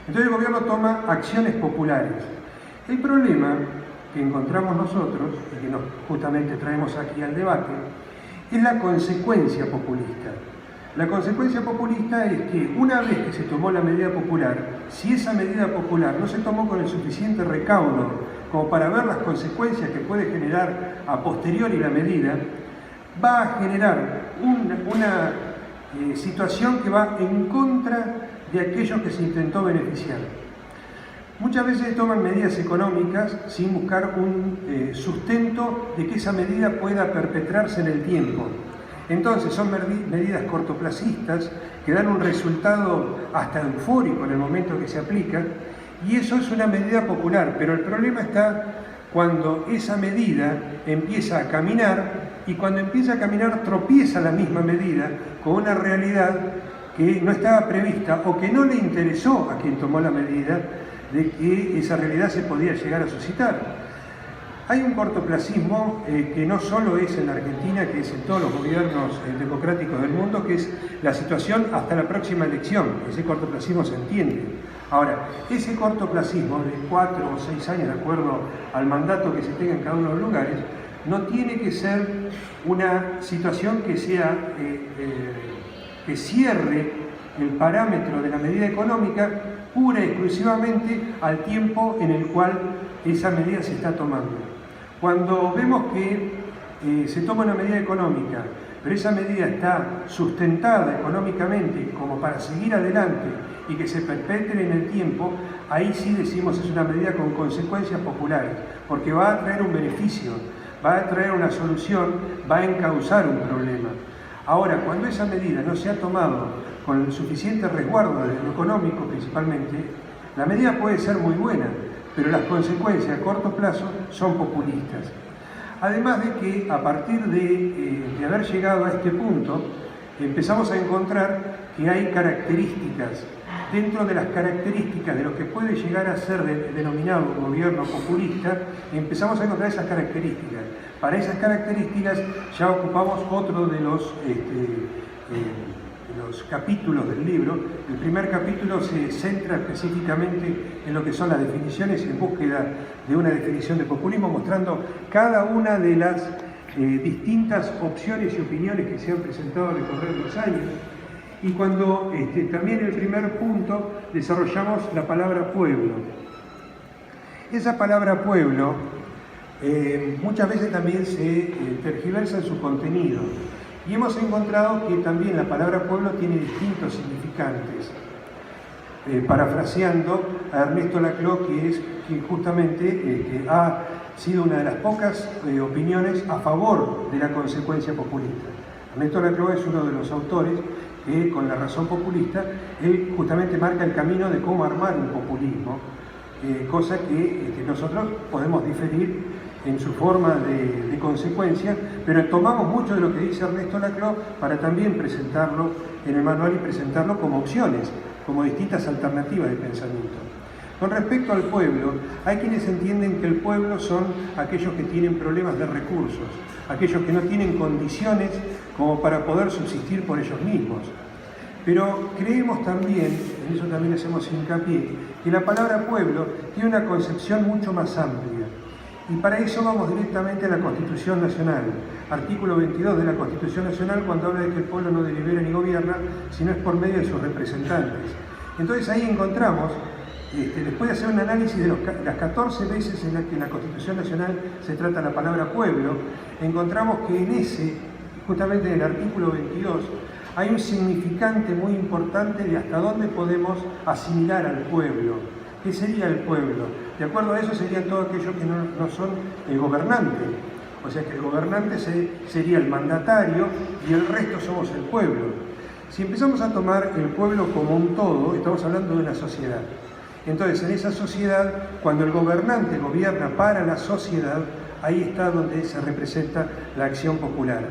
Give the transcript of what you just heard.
Entonces el gobierno toma acciones populares. El problema que encontramos nosotros, y que justamente traemos aquí al debate, es la consecuencia populista. La consecuencia populista es que una vez que se tomó la medida popular, si esa medida popular no se tomó con el suficiente recaudo como para ver las consecuencias que puede generar a posteriori la medida, va a generar una situación que va en contra de aquellos que se intentó beneficiar. Muchas veces se toman medidas económicas sin buscar un sustento de que esa medida pueda perpetrarse en el tiempo. Entonces son medidas cortoplacistas que dan un resultado hasta eufórico en el momento que se aplica, y eso es una medida popular, pero el problema está cuando esa medida empieza a caminar, y cuando empieza a caminar tropieza la misma medida con una realidad que no estaba prevista o que no le interesó a quien tomó la medida de que esa realidad se podía llegar a suscitar. Hay un cortoplacismo que no solo es en la Argentina, que es en todos los gobiernos democráticos del mundo, que es la situación hasta la próxima elección. Ese cortoplacismo se entiende. Ahora, ese cortoplacismo de 4 o 6 años, de acuerdo al mandato que se tenga en cada uno de los lugares, no tiene que ser una situación que sea que cierre el parámetro de la medida económica pura y exclusivamente al tiempo en el cual esa medida se está tomando. Cuando vemos que se toma una medida económica, pero esa medida está sustentada económicamente como para seguir adelante y que se perpetre en el tiempo, ahí sí decimos es una medida con consecuencias populares, porque va a traer un beneficio, va a traer una solución, va a encauzar un problema. Ahora, cuando esa medida no se ha tomado con el suficiente resguardo de lo económico principalmente, la medida puede ser muy buena, pero las consecuencias a corto plazo son populistas. Además de que a partir de haber llegado a este punto, empezamos a encontrar que hay características, dentro de las características de lo que puede llegar a ser denominado un gobierno populista, empezamos a encontrar esas características. Para esas características ya ocupamos otro de los capítulos del libro. El primer capítulo se centra específicamente en lo que son las definiciones, en búsqueda de una definición de populismo, mostrando cada una de las distintas opciones y opiniones que se han presentado a recorrer los años. Y cuando también en el primer punto desarrollamos la palabra pueblo. Esa palabra pueblo muchas veces también se tergiversa en su contenido. Y hemos encontrado que también la palabra pueblo tiene distintos significantes. Parafraseando a Ernesto Laclau, que es quien justamente ha sido una de las pocas opiniones a favor de la consecuencia populista. Ernesto Laclau es uno de los autores que, con la razón populista, él justamente marca el camino de cómo armar un populismo, cosa que nosotros podemos diferir en su forma de consecuencia, pero tomamos mucho de lo que dice Ernesto Laclau para también presentarlo en el manual y presentarlo como opciones, como distintas alternativas de pensamiento. Con respecto al pueblo, hay quienes entienden que el pueblo son aquellos que tienen problemas de recursos, aquellos que no tienen condiciones como para poder subsistir por ellos mismos. Pero creemos también, en eso también hacemos hincapié, que la palabra pueblo tiene una concepción mucho más amplia. Y para eso vamos directamente a la Constitución Nacional, artículo 22 de la Constitución Nacional, cuando habla de que el pueblo no delibera ni gobierna, sino es por medio de sus representantes. Entonces ahí encontramos, después de hacer un análisis de las 14 veces en las que en la Constitución Nacional se trata la palabra pueblo, encontramos que en ese, justamente en el artículo 22, hay un significante muy importante de hasta dónde podemos asimilar al pueblo. ¿Qué sería el pueblo? De acuerdo a eso serían todos aquellos que no son el gobernante. O sea que el gobernante sería el mandatario y el resto somos el pueblo. Si empezamos a tomar el pueblo como un todo, estamos hablando de una sociedad. Entonces, en esa sociedad, cuando el gobernante gobierna para la sociedad, ahí está donde se representa la acción popular.